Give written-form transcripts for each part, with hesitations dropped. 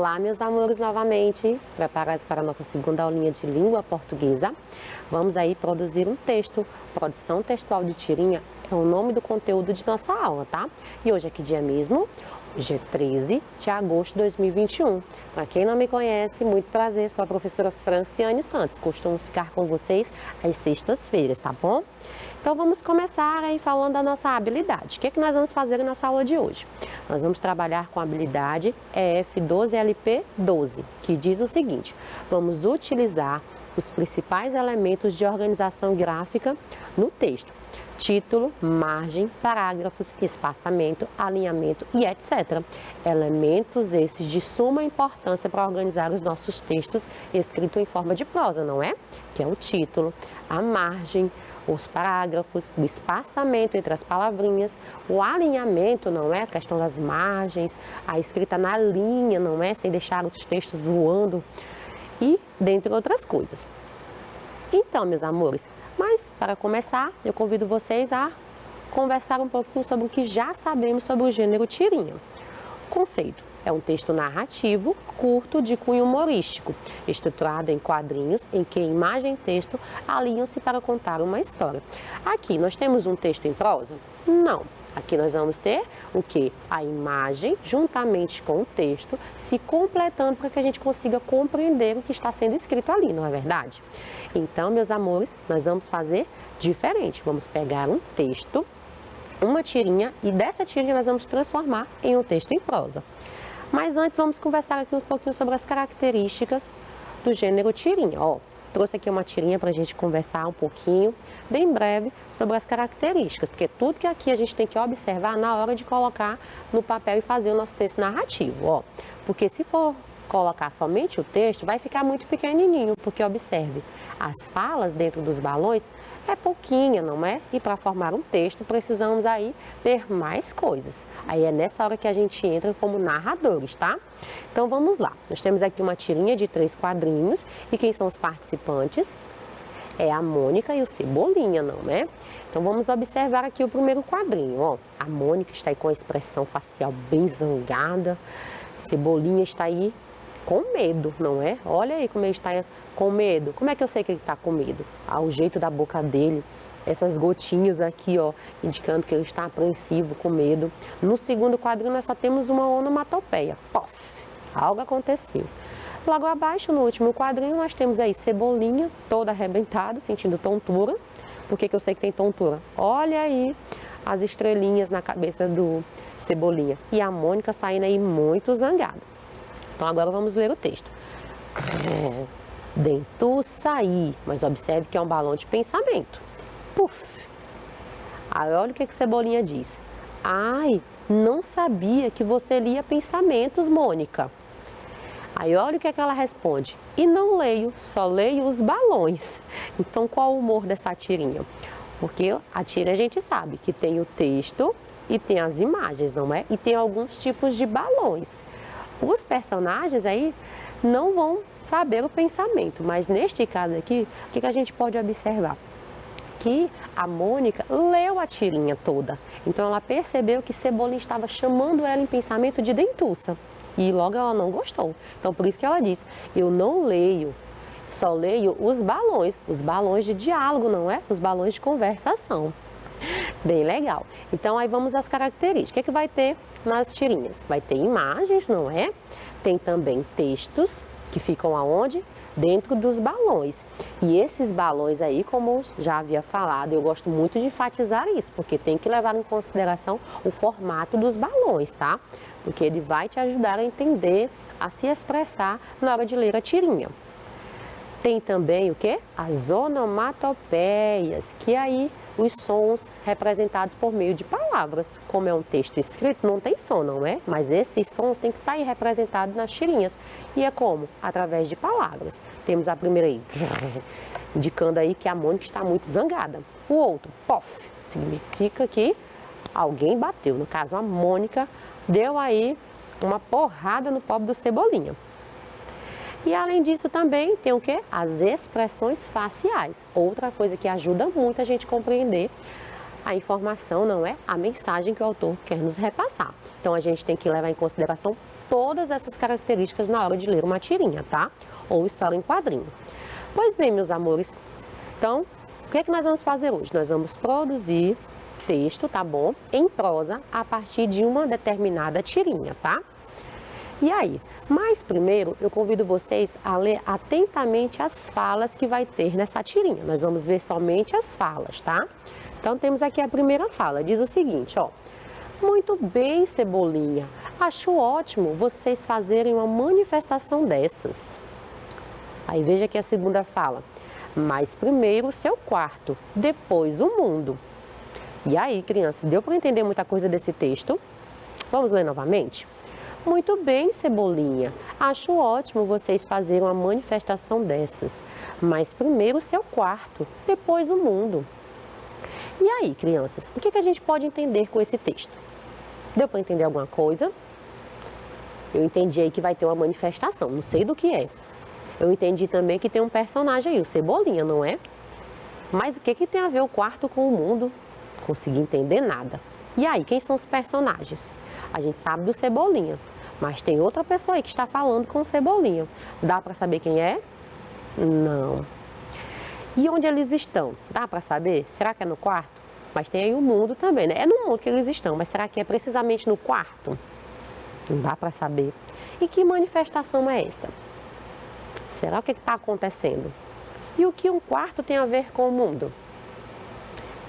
Olá, meus amores, novamente, preparados para a nossa segunda aulinha de língua portuguesa. Vamos aí produzir um texto. Produção textual de tirinha é o nome do conteúdo de nossa aula, tá? E hoje é que dia mesmo? Hoje é 13 de agosto de 2021. Para quem não me conhece, muito prazer, sou a professora Franciane Santos. Costumo ficar com vocês às sextas-feiras, tá bom? Então vamos começar aí falando da nossa habilidade. O que é que nós vamos fazer na nossa aula de hoje? Nós vamos trabalhar com a habilidade EF12LP12, que diz o seguinte: vamos utilizar os principais elementos de organização gráfica no texto. Título, margem, parágrafos, espaçamento, alinhamento e etc. Elementos esses de suma importância para organizar os nossos textos escritos em forma de prosa, não é? Que é o título, a margem, os parágrafos, o espaçamento entre as palavrinhas, o alinhamento, não é? A questão das margens, a escrita na linha, não é? Sem deixar os textos voando e dentre outras coisas. Então, meus amores, mas para começar, eu convido vocês a conversar um pouquinho sobre o que já sabemos sobre o gênero tirinha. Conceito: é um texto narrativo, curto, de cunho humorístico, estruturado em quadrinhos em que imagem e texto alinham-se para contar uma história. Aqui nós temos um texto em prosa? Não. Aqui nós vamos ter o quê? A imagem, juntamente com o texto, se completando para que a gente consiga compreender o que está sendo escrito ali, não é verdade? Então, meus amores, nós vamos fazer diferente. Vamos pegar um texto, uma tirinha, e dessa tirinha nós vamos transformar em um texto em prosa. Mas antes vamos conversar aqui um pouquinho sobre as características do gênero tirinha. Ó, trouxe aqui uma tirinha para a gente conversar um pouquinho, bem breve, sobre as características, porque tudo que aqui a gente tem que observar na hora de colocar no papel e fazer o nosso texto narrativo, ó. Porque se for colocar somente o texto, vai ficar muito pequenininho, porque observe, as falas dentro dos balões é pouquinha, não é? E para formar um texto, precisamos aí ter mais coisas. Aí é nessa hora que a gente entra como narradores, tá? Então vamos lá. Nós temos aqui uma tirinha de 3 quadrinhos e quem são os participantes? É a Mônica e o Cebolinha, não é? Então vamos observar aqui o primeiro quadrinho, ó. A Mônica está aí com a expressão facial bem zangada. Cebolinha está aí com medo, não é? Olha aí como ele está com medo. Como é que eu sei que ele está com medo? O jeito da boca dele, essas gotinhas aqui, ó, indicando que ele está apreensivo, com medo. No segundo quadrinho nós só temos uma onomatopeia. Pof! Algo aconteceu. Logo abaixo, no último quadrinho, nós temos aí Cebolinha, todo arrebentado, sentindo tontura. Por que eu sei que tem tontura? Olha aí as estrelinhas na cabeça do Cebolinha. E a Mônica saindo aí muito zangada. Então agora vamos ler o texto. Dentuça aí, mas observe que é um balão de pensamento. Puf! Aí olha o que Cebolinha diz. Ai, não sabia que você lia pensamentos, Mônica. Aí olha o que ela responde. E não leio, só leio os balões. Então qual o humor dessa tirinha? Porque a tirinha a gente sabe que tem o texto e tem as imagens, não é? E tem alguns tipos de balões. Os personagens aí não vão saber o pensamento, mas neste caso aqui, o que a gente pode observar? Que a Mônica leu a tirinha toda, então ela percebeu que Cebolinha estava chamando ela em pensamento de dentuça, e logo ela não gostou. Então por isso que ela disse, eu não leio, só leio os balões de diálogo, não é? Os balões de conversação. Bem legal. Então aí vamos às características. O que é que vai ter nas tirinhas? Vai ter imagens, não é? Tem também textos que ficam aonde? Dentro dos balões. E esses balões aí, como já havia falado, eu gosto muito de enfatizar isso, porque tem que levar em consideração o formato dos balões, tá? Porque ele vai te ajudar a entender, a se expressar na hora de ler a tirinha. Tem também o quê? As onomatopeias, que aí os sons representados por meio de palavras. Como é um texto escrito, não tem som, não é? Mas esses sons têm que estar aí representados nas tirinhas. E é como? Através de palavras. Temos a primeira aí, indicando aí que a Mônica está muito zangada. O outro, pof, significa que alguém bateu. No caso, a Mônica deu aí uma porrada no pobre do Cebolinha. E além disso também tem o quê? As expressões faciais. Outra coisa que ajuda muito a gente compreender a informação, não é? A mensagem que o autor quer nos repassar. Então a gente tem que levar em consideração todas essas características na hora de ler uma tirinha, tá? Ou história em quadrinho. Pois bem, meus amores, então, o que é que nós vamos fazer hoje? Nós vamos produzir texto, tá bom? Em prosa, a partir de uma determinada tirinha, tá? E aí? Mas primeiro, eu convido vocês a ler atentamente as falas que vai ter nessa tirinha. Nós vamos ver somente as falas, tá? Então, temos aqui a primeira fala. Diz o seguinte, ó. Muito bem, Cebolinha. Acho ótimo vocês fazerem uma manifestação dessas. Aí veja aqui a segunda fala. Mas primeiro o seu quarto, depois o mundo. E aí, crianças, deu para entender muita coisa desse texto? Vamos ler novamente? Muito bem, Cebolinha. Acho ótimo vocês fazerem uma manifestação dessas. Mas primeiro o seu quarto, depois o mundo. E aí, crianças, o que a gente pode entender com esse texto? Deu para entender alguma coisa? Eu entendi aí que vai ter uma manifestação, não sei do que é. Eu entendi também que tem um personagem aí, o Cebolinha, não é? Mas o que tem a ver o quarto com o mundo? Não consegui entender nada. E aí, quem são os personagens? A gente sabe do Cebolinha, mas tem outra pessoa aí que está falando com o Cebolinha. Dá para saber quem é? Não. E onde eles estão? Dá para saber? Será que é no quarto? Mas tem aí o mundo também, né? É no mundo que eles estão, mas será que é precisamente no quarto? Não dá para saber. E que manifestação é essa? Será o que está acontecendo? E o que um quarto tem a ver com o mundo?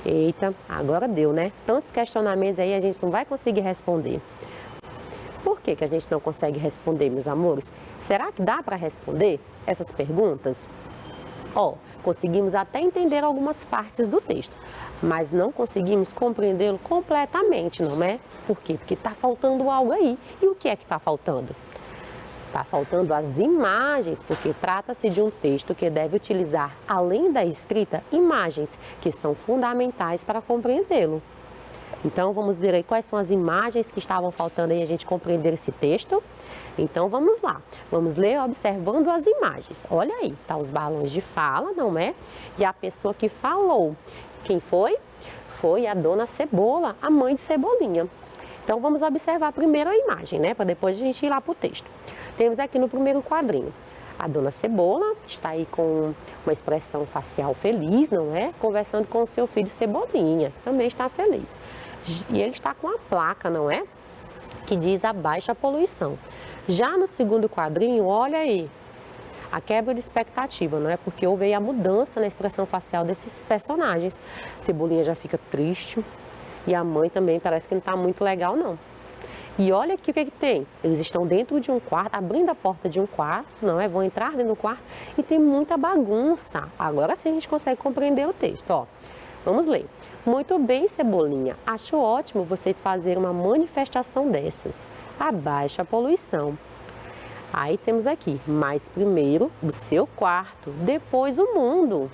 Eita, agora deu, né? Tantos questionamentos aí a gente não vai conseguir responder. Por que a gente não consegue responder, meus amores? Será que dá para responder essas perguntas? Ó, conseguimos até entender algumas partes do texto, mas não conseguimos compreendê-lo completamente, não é? Por quê? Porque está faltando algo aí. E o que é que está faltando? Está faltando as imagens, porque trata-se de um texto que deve utilizar, além da escrita, imagens que são fundamentais para compreendê-lo. Então, vamos ver aí quais são as imagens que estavam faltando aí a gente compreender esse texto. Então, vamos lá. Vamos ler observando as imagens. Olha aí, tá os balões de fala, não é? E a pessoa que falou. Quem foi? Foi a dona Cebola, a mãe de Cebolinha. Então, vamos observar primeiro a imagem, né? Para depois a gente ir lá para o texto. Temos aqui no primeiro quadrinho. A dona Cebola está aí com uma expressão facial feliz, não é? Conversando com o seu filho Cebolinha, que também está feliz. E ele está com a placa, não é? Que diz abaixa a poluição. Já no segundo quadrinho, olha aí, a quebra de expectativa, não é? Porque houve aí a mudança na expressão facial desses personagens. Cebolinha já fica triste e a mãe também parece que não está muito legal, não. E olha aqui o que tem. Eles estão dentro de um quarto, abrindo a porta de um quarto, não é? Vão entrar dentro do quarto e tem muita bagunça. Agora sim a gente consegue compreender o texto, ó. Vamos ler. Muito bem, Cebolinha. Acho ótimo vocês fazerem uma manifestação dessas. Abaixa a poluição. Aí temos aqui, mas primeiro o seu quarto, depois o mundo.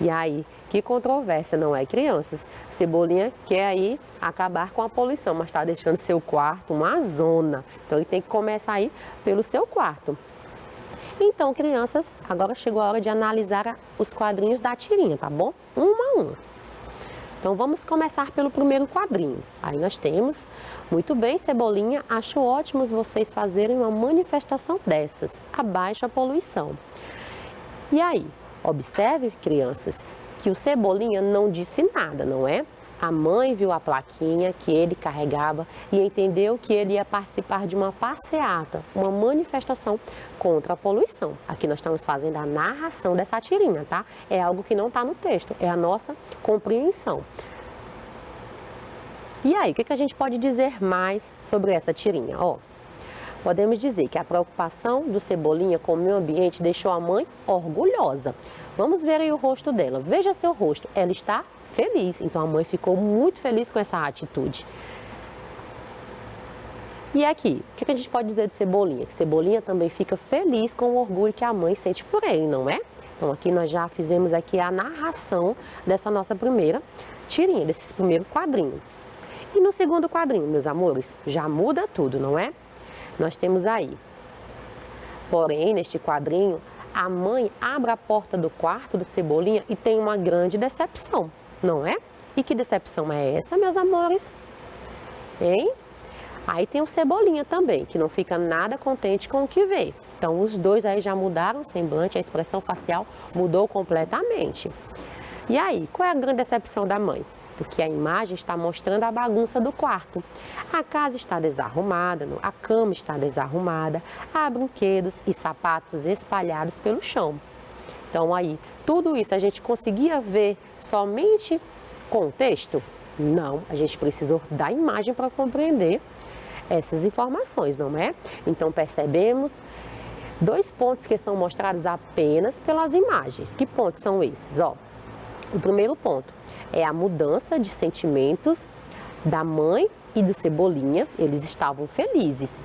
E aí, que controvérsia, não é, crianças? Cebolinha quer aí acabar com a poluição, mas está deixando seu quarto uma zona. Então, ele tem que começar aí pelo seu quarto. Então, crianças, agora chegou a hora de analisar os quadrinhos da tirinha, tá bom? Um a um. Então, vamos começar pelo primeiro quadrinho. Aí nós temos, muito bem, Cebolinha, acho ótimos vocês fazerem uma manifestação dessas. Abaixa a poluição. E aí, observe, crianças, que o Cebolinha não disse nada, não é? A mãe viu a plaquinha que ele carregava e entendeu que ele ia participar de uma passeata, uma manifestação contra a poluição. Aqui nós estamos fazendo a narração dessa tirinha, tá? É algo que não está no texto, é a nossa compreensão. E aí, o que a gente pode dizer mais sobre essa tirinha? Ó, podemos dizer que a preocupação do Cebolinha com o meio ambiente deixou a mãe orgulhosa. Vamos ver aí o rosto dela. Veja seu rosto. Ela está feliz. Então, a mãe ficou muito feliz com essa atitude. E aqui, o que a gente pode dizer de Cebolinha? Que Cebolinha também fica feliz com o orgulho que a mãe sente por ele, não é? Então, aqui nós já fizemos aqui a narração dessa nossa primeira tirinha, desse primeiro quadrinho. E no segundo quadrinho, meus amores, já muda tudo, não é? Nós temos aí, porém, neste quadrinho, a mãe abre a porta do quarto do Cebolinha e tem uma grande decepção, não é? E que decepção é essa, meus amores? Hein? Aí tem o Cebolinha também, que não fica nada contente com o que vê. Então os dois aí já mudaram o semblante, a expressão facial mudou completamente. E aí, qual é a grande decepção da mãe? Porque a imagem está mostrando a bagunça do quarto. A casa está desarrumada, a cama está desarrumada, há brinquedos e sapatos espalhados pelo chão. Então aí, tudo isso a gente conseguia ver somente com o texto? Não, a gente precisou da imagem para compreender essas informações, não é? Então percebemos dois pontos que são mostrados apenas pelas imagens. Que pontos são esses? Ó, o primeiro ponto é a mudança de sentimentos da mãe e do Cebolinha. Eles estavam felizes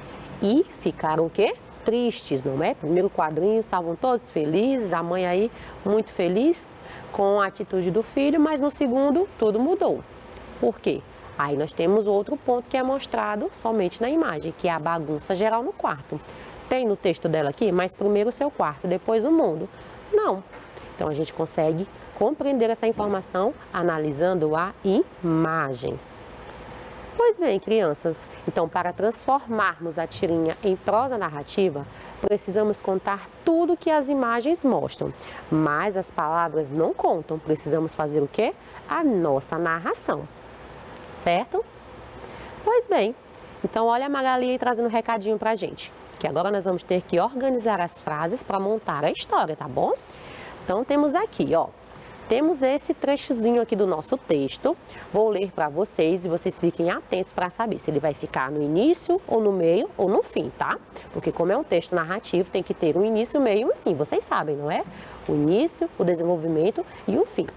e ficaram o quê? Tristes, não é? Primeiro quadrinho, estavam todos felizes, a mãe aí muito feliz com a atitude do filho, mas no segundo tudo mudou. Por quê? Aí nós temos outro ponto que é mostrado somente na imagem, que é a bagunça geral no quarto. Tem no texto dela aqui, mas primeiro o seu quarto, depois o mundo. Não. Então a gente consegue compreender essa informação analisando a imagem. Pois bem, crianças, então para transformarmos a tirinha em prosa narrativa, precisamos contar tudo que as imagens mostram, mas as palavras não contam, precisamos fazer o quê? A nossa narração, certo? Pois bem, então olha a Magali aí trazendo um recadinho pra gente, que agora nós vamos ter que organizar as frases para montar a história, tá bom? Então temos aqui, ó. Temos esse trechozinho aqui do nosso texto, vou ler para vocês e vocês fiquem atentos para saber se ele vai ficar no início, ou no meio, ou no fim, tá? Porque como é um texto narrativo, tem que ter um início, meio e um fim, vocês sabem, não é? O início, o desenvolvimento e o fim.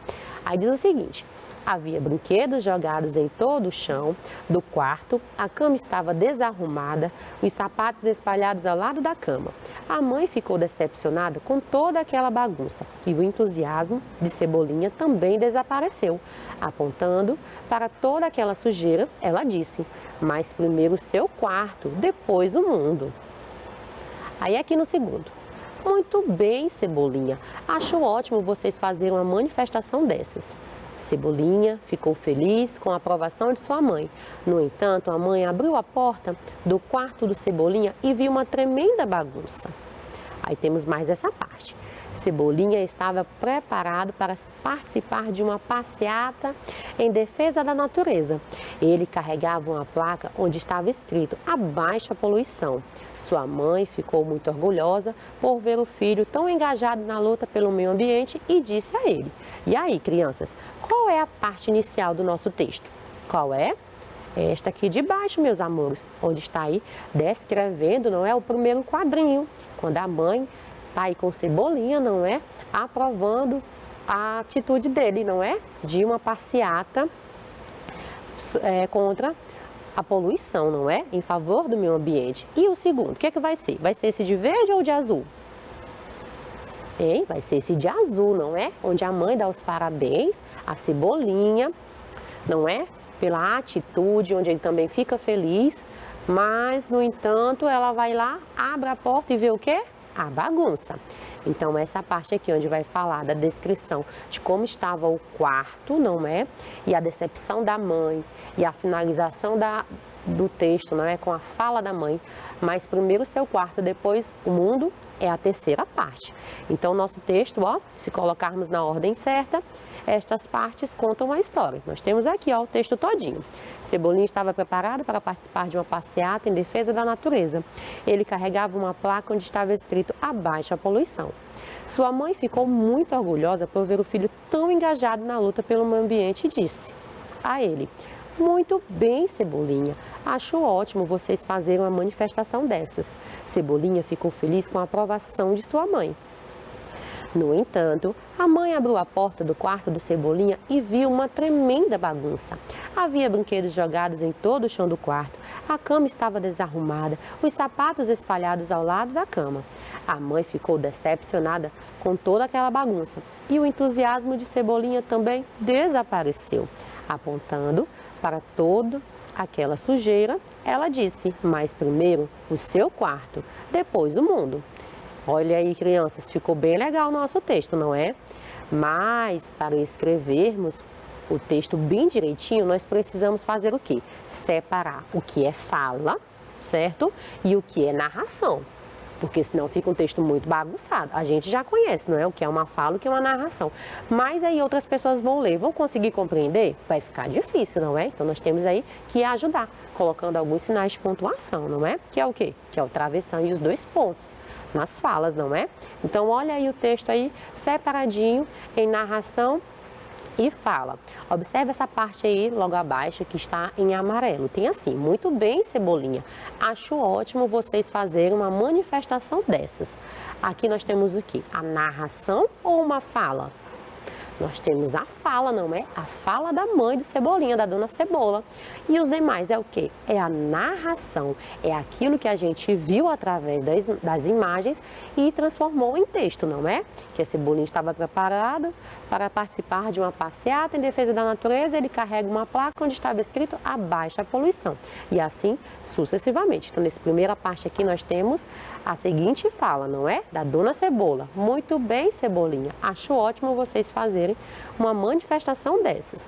Aí diz o seguinte: havia brinquedos jogados em todo o chão do quarto, a cama estava desarrumada, os sapatos espalhados ao lado da cama. A mãe ficou decepcionada com toda aquela bagunça e o entusiasmo de Cebolinha também desapareceu. Apontando para toda aquela sujeira, ela disse: mas primeiro o seu quarto, depois o mundo. Aí aqui no segundo: muito bem, Cebolinha, acho ótimo vocês fazerem uma manifestação dessas. Cebolinha ficou feliz com a aprovação de sua mãe. No entanto, a mãe abriu a porta do quarto do Cebolinha e viu uma tremenda bagunça. Aí temos mais essa parte. Cebolinha estava preparado para participar de uma passeata em defesa da natureza. Ele carregava uma placa onde estava escrito: abaixo a poluição. Sua mãe ficou muito orgulhosa por ver o filho tão engajado na luta pelo meio ambiente e disse a ele: e aí, crianças, qual é a parte inicial do nosso texto? Qual é? Esta aqui de baixo, meus amores, onde está aí descrevendo, não é, o primeiro quadrinho, quando a mãe está aí com Cebolinha, não é, aprovando a atitude dele, não é, de uma passeata contra a poluição, não é, em favor do meio ambiente. E o segundo, o que é que vai ser? Vai ser esse de verde ou de azul? Hein? Vai ser esse de azul, não é? Onde a mãe dá os parabéns à Cebolinha, não é? Pela atitude, onde ele também fica feliz, mas, no entanto, ela vai lá, abre a porta e vê o quê? A bagunça. Então, essa parte aqui, onde vai falar da descrição de como estava o quarto, não é? E a decepção da mãe, e a finalização do texto, não é? Com a fala da mãe. Mas primeiro o seu quarto, depois o mundo, é a terceira parte. Então, nosso texto, ó, se colocarmos na ordem certa, estas partes contam a história. Nós temos aqui, ó, o texto todinho. Cebolinha estava preparado para participar de uma passeata em defesa da natureza. Ele carregava uma placa onde estava escrito: abaixo a poluição. Sua mãe ficou muito orgulhosa por ver o filho tão engajado na luta pelo meio ambiente e disse a ele: muito bem, Cebolinha, acho ótimo vocês fazerem uma manifestação dessas. Cebolinha ficou feliz com a aprovação de sua mãe. No entanto, a mãe abriu a porta do quarto do Cebolinha e viu uma tremenda bagunça. Havia brinquedos jogados em todo o chão do quarto, a cama estava desarrumada, os sapatos espalhados ao lado da cama. A mãe ficou decepcionada com toda aquela bagunça e o entusiasmo de Cebolinha também desapareceu. Apontando para toda aquela sujeira, ela disse: mas primeiro o seu quarto, depois o mundo. Olha aí, crianças, ficou bem legal o nosso texto, não é? Mas, para escrevermos o texto bem direitinho, nós precisamos fazer o quê? Separar o que é fala, certo? E o que é narração. Porque senão fica um texto muito bagunçado. A gente já conhece, não é? O que é uma fala, o que é uma narração. Mas aí outras pessoas vão ler, vão conseguir compreender? Vai ficar difícil, não é? Então nós temos aí que ajudar, colocando alguns sinais de pontuação, não é? Que é o quê? Que é o travessão e os 2 pontos nas falas, não é? Então olha aí o texto aí separadinho em narração e fala. Observe essa parte aí logo abaixo que está em amarelo. Tem assim, muito bem, Cebolinha. Acho ótimo vocês fazerem uma manifestação dessas. Aqui nós temos o quê? A narração ou uma fala? Nós temos a fala, não é? A fala da mãe de Cebolinha, da dona Cebola. E os demais é o quê? É a narração. É aquilo que a gente viu através das imagens e transformou em texto, não é? Que a Cebolinha estava preparada para participar de uma passeata em defesa da natureza. Ele carrega uma placa onde estava escrito abaixa a poluição. E assim sucessivamente. Então, nessa primeira parte aqui, nós temos a seguinte fala, não é? Da dona Cebola. Muito bem, Cebolinha. Acho ótimo vocês fazerem uma manifestação dessas.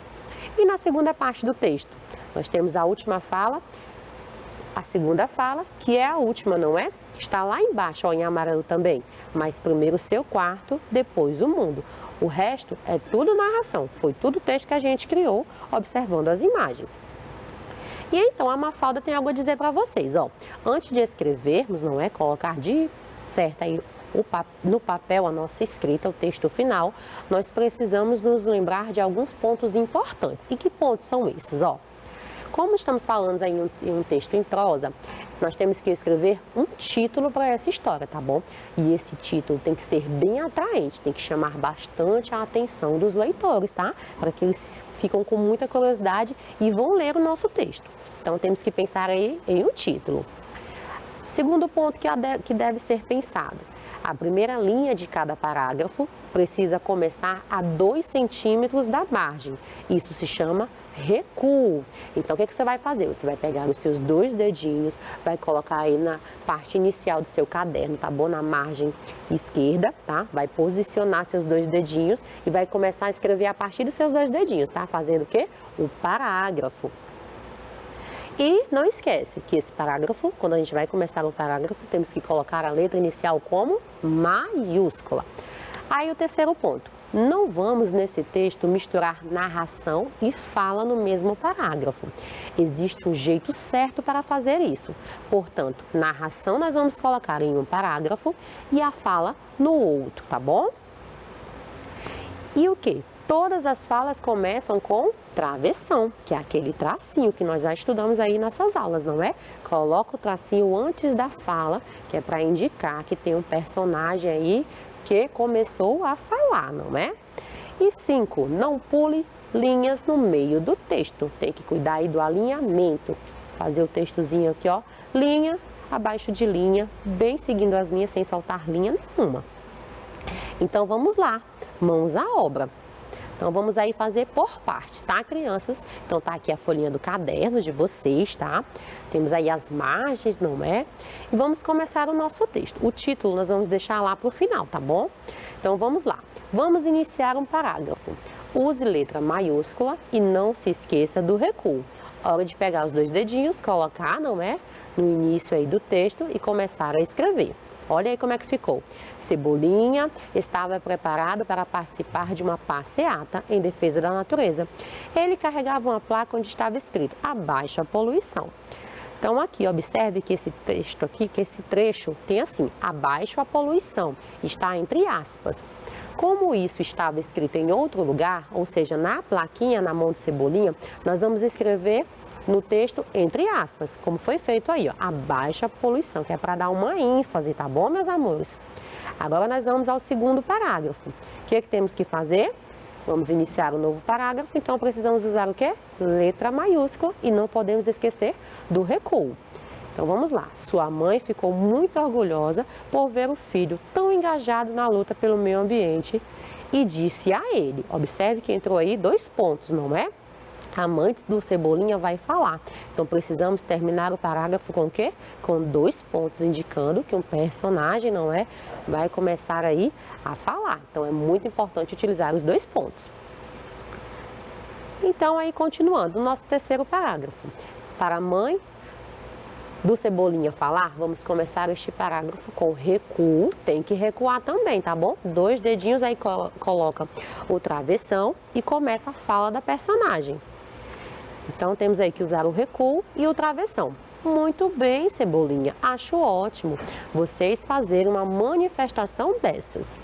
E na segunda parte do texto, nós temos a última fala, a segunda fala, que é a última, não é? Está lá embaixo, ó, em amarelo também. Mas primeiro o seu quarto, depois o mundo. O resto é tudo narração, foi tudo texto que a gente criou, observando as imagens. E então a Mafalda tem algo a dizer para vocês, ó. Antes de escrevermos, não é? Colocar de certo aí no papel a nossa escrita, o texto final, nós precisamos nos lembrar de alguns pontos importantes. E que pontos são esses, ó? Como estamos falando aí em um texto em prosa, nós temos que escrever um título para essa história, tá bom? E esse título tem que ser bem atraente, tem que chamar bastante a atenção dos leitores, tá? Para que eles ficam com muita curiosidade e vão ler o nosso texto. Então temos que pensar aí em um título. Segundo ponto que deve ser pensado. A primeira linha de cada parágrafo precisa começar a 2 centímetros da margem. Isso se chama recuo. Então, o que você vai fazer? Você vai pegar os seus 2 dedinhos, vai colocar aí na parte inicial do seu caderno, tá bom? Na margem esquerda, tá? Vai posicionar seus 2 dedinhos e vai começar a escrever a partir dos seus 2 dedinhos, tá? Fazendo o quê? O parágrafo. E não esquece que esse parágrafo, quando a gente vai começar o parágrafo, temos que colocar a letra inicial como maiúscula. Aí o terceiro ponto, não vamos nesse texto misturar narração e fala no mesmo parágrafo. Existe um jeito certo para fazer isso. Portanto, narração nós vamos colocar em um parágrafo e a fala no outro, tá bom? E o quê? Todas as falas começam com travessão, que é aquele tracinho que nós já estudamos aí nessas aulas, não é? Coloca o tracinho antes da fala, que é para indicar que tem um personagem aí que começou a falar, não é? E 5, não pule linhas no meio do texto. Tem que cuidar aí do alinhamento. Fazer o textozinho aqui, ó, linha abaixo de linha, bem seguindo as linhas sem saltar linha nenhuma. Então vamos lá, mãos à obra. Então vamos aí fazer por partes, tá, crianças? Então tá aqui a folhinha do caderno de vocês, tá? Temos aí as margens, não é? E vamos começar o nosso texto. O título nós vamos deixar lá pro final, tá bom? Então vamos lá. Vamos iniciar um parágrafo. Use letra maiúscula e não se esqueça do recuo. Hora de pegar os 2 dedinhos, colocar, não é? No início aí do texto e começar a escrever. Olha aí como é que ficou. Cebolinha estava preparado para participar de uma passeata em defesa da natureza. Ele carregava uma placa onde estava escrito abaixa a poluição. Então aqui, observe que esse texto aqui, que esse trecho tem assim, abaixo a poluição, está entre aspas. Como isso estava escrito em outro lugar, ou seja, na plaquinha na mão de Cebolinha, nós vamos escrever no texto, entre aspas, como foi feito aí, ó, abaixa a poluição, que é para dar uma ênfase, tá bom, meus amores? Agora nós vamos ao segundo parágrafo. O que temos que fazer? Vamos iniciar um novo parágrafo, então precisamos usar o quê? Letra maiúscula e não podemos esquecer do recuo. Então vamos lá. Sua mãe ficou muito orgulhosa por ver o filho tão engajado na luta pelo meio ambiente e disse a ele, observe que entrou aí 2 pontos, não é? A mãe do Cebolinha vai falar. Então, precisamos terminar o parágrafo com o quê? Com 2 pontos, indicando que um personagem, não é? Vai começar aí a falar. Então, é muito importante utilizar os 2 pontos. Então, aí continuando, o nosso terceiro parágrafo. Para a mãe do Cebolinha falar, vamos começar este parágrafo com recuo, tem que recuar também, tá bom? 2 dedinhos, aí coloca o travessão e começa a fala da personagem. Então, temos aí que usar o recuo e o travessão. Muito bem, Cebolinha, acho ótimo vocês fazerem uma manifestação dessas.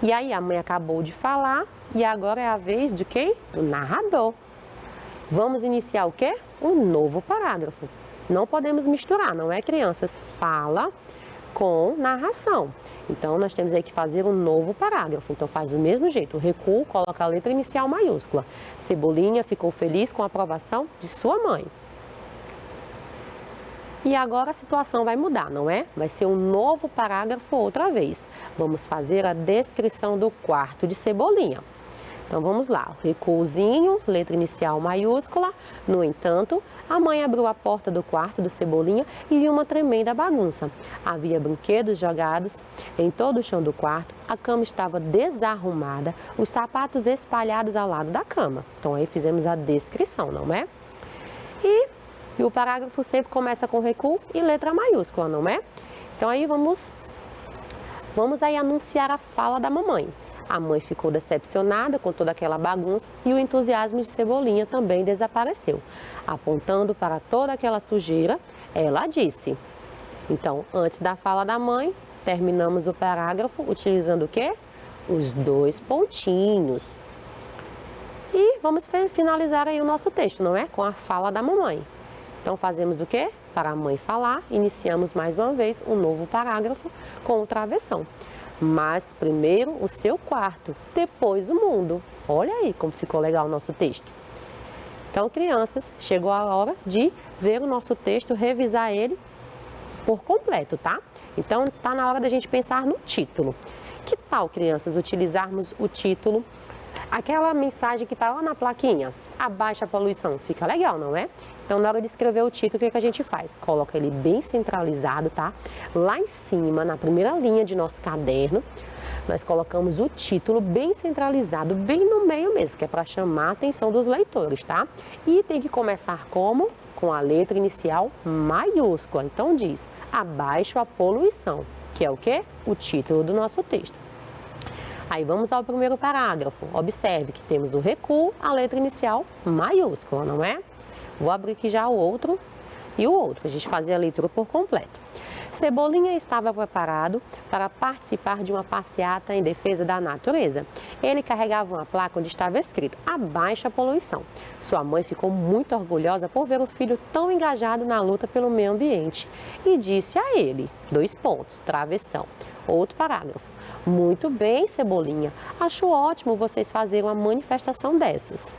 E aí, a mãe acabou de falar e agora é a vez de quem? Do narrador. Vamos iniciar o quê? Um novo parágrafo. Não podemos misturar, não é, crianças? Fala com narração. Então, nós temos aí que fazer um novo parágrafo. Então, faz do mesmo jeito. O recuo, coloca a letra inicial maiúscula. Cebolinha ficou feliz com a aprovação de sua mãe. E agora a situação vai mudar, não é? Vai ser um novo parágrafo outra vez. Vamos fazer a descrição do quarto de Cebolinha. Então, vamos lá. Recuozinho, letra inicial maiúscula. No entanto, a mãe abriu a porta do quarto do Cebolinha e viu uma tremenda bagunça. Havia brinquedos jogados em todo o chão do quarto, a cama estava desarrumada, os sapatos espalhados ao lado da cama. Então, aí fizemos a descrição, não é? E o parágrafo sempre começa com recuo e letra maiúscula, não é? Então, aí vamos aí anunciar a fala da mamãe. A mãe ficou decepcionada com toda aquela bagunça e o entusiasmo de Cebolinha também desapareceu. Apontando para toda aquela sujeira, ela disse. Então, antes da fala da mãe, terminamos o parágrafo utilizando o quê? Os 2 pontinhos. E vamos finalizar aí o nosso texto, não é? Com a fala da mamãe. Então, fazemos o quê? Para a mãe falar, iniciamos mais uma vez um novo parágrafo com o travessão. Mas primeiro o seu quarto, depois o mundo. Olha aí como ficou legal o nosso texto. Então, crianças, chegou a hora de ver o nosso texto, revisar ele por completo, tá? Então, tá na hora da gente pensar no título. Que tal, crianças, utilizarmos o título, aquela mensagem que tá lá na plaquinha, abaixa a poluição, fica legal, não é? Então, na hora de escrever o título, o que a gente faz? Coloca ele bem centralizado, tá? Lá em cima, na primeira linha de nosso caderno, nós colocamos o título bem centralizado, bem no meio mesmo, que é para chamar a atenção dos leitores, tá? E tem que começar como? Com a letra inicial maiúscula. Então, diz, abaixo a poluição, que é o quê? O título do nosso texto. Aí, vamos ao primeiro parágrafo. Observe que temos o recuo, a letra inicial maiúscula, não é? Vou abrir aqui já o outro e o outro, para a gente fazer a leitura por completo. Cebolinha estava preparado para participar de uma passeata em defesa da natureza. Ele carregava uma placa onde estava escrito, abaixa a poluição. Sua mãe ficou muito orgulhosa por ver o filho tão engajado na luta pelo meio ambiente e disse a ele, 2 pontos, travessão. Outro parágrafo. Muito bem, Cebolinha, acho ótimo vocês fazerem uma manifestação dessas.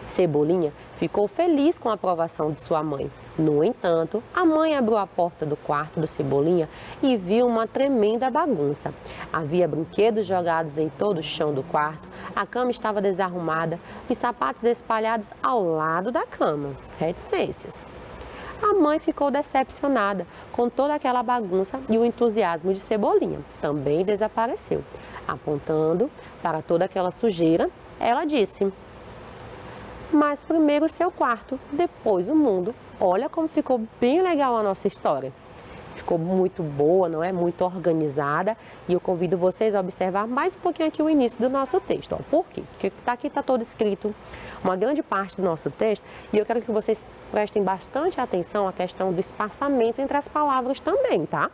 Cebolinha ficou feliz com a aprovação de sua mãe. No entanto, a mãe abriu a porta do quarto do Cebolinha e viu uma tremenda bagunça. Havia brinquedos jogados em todo o chão do quarto, a cama estava desarrumada, os sapatos espalhados ao lado da cama. Reticências. A mãe ficou decepcionada com toda aquela bagunça e o entusiasmo de Cebolinha também desapareceu. Apontando para toda aquela sujeira, ela disse... Mas primeiro o seu quarto, depois o mundo. Olha como ficou bem legal a nossa história. Ficou muito boa, não é? Muito organizada. E eu convido vocês a observar mais um pouquinho aqui o início do nosso texto. Ó. Por quê? Porque aqui está todo escrito uma grande parte do nosso texto. E eu quero que vocês prestem bastante atenção à questão do espaçamento entre as palavras também, tá?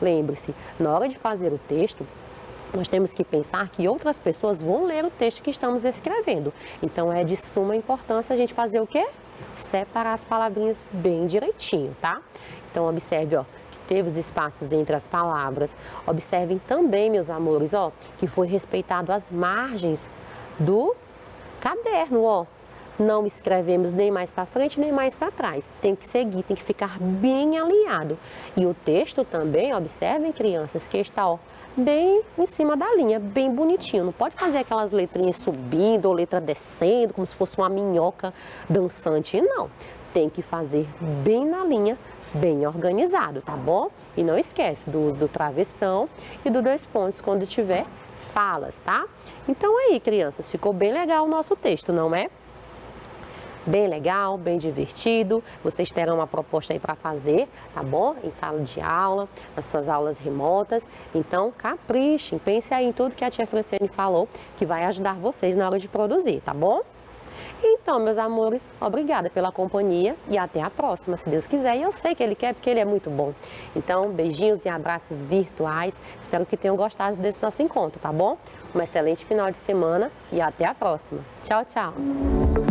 Lembre-se, na hora de fazer o texto, nós temos que pensar que outras pessoas vão ler o texto que estamos escrevendo. Então, é de suma importância a gente fazer o quê? Separar as palavrinhas bem direitinho, tá? Então, observe, ó, que teve os espaços entre as palavras. Observem também, meus amores, ó, que foi respeitado as margens do caderno, ó. Não escrevemos nem mais para frente, nem mais para trás. Tem que seguir, tem que ficar bem alinhado. E o texto também, observem, crianças, que está, ó, bem em cima da linha, bem bonitinho. Não pode fazer aquelas letrinhas subindo ou letra descendo, como se fosse uma minhoca dançante, não. Tem que fazer bem na linha, bem organizado, tá bom? E não esquece do uso do travessão e do 2 pontos quando estiver falas, tá? Então aí, crianças, ficou bem legal o nosso texto, não é? Bem legal, bem divertido. Vocês terão uma proposta aí para fazer, tá bom? Em sala de aula, nas suas aulas remotas. Então, caprichem, pense aí em tudo que a tia Franciane falou, que vai ajudar vocês na hora de produzir, tá bom? Então, meus amores, obrigada pela companhia e até a próxima, se Deus quiser. E eu sei que Ele quer, porque Ele é muito bom. Então, beijinhos e abraços virtuais. Espero que tenham gostado desse nosso encontro, tá bom? Um excelente final de semana e até a próxima. Tchau, tchau!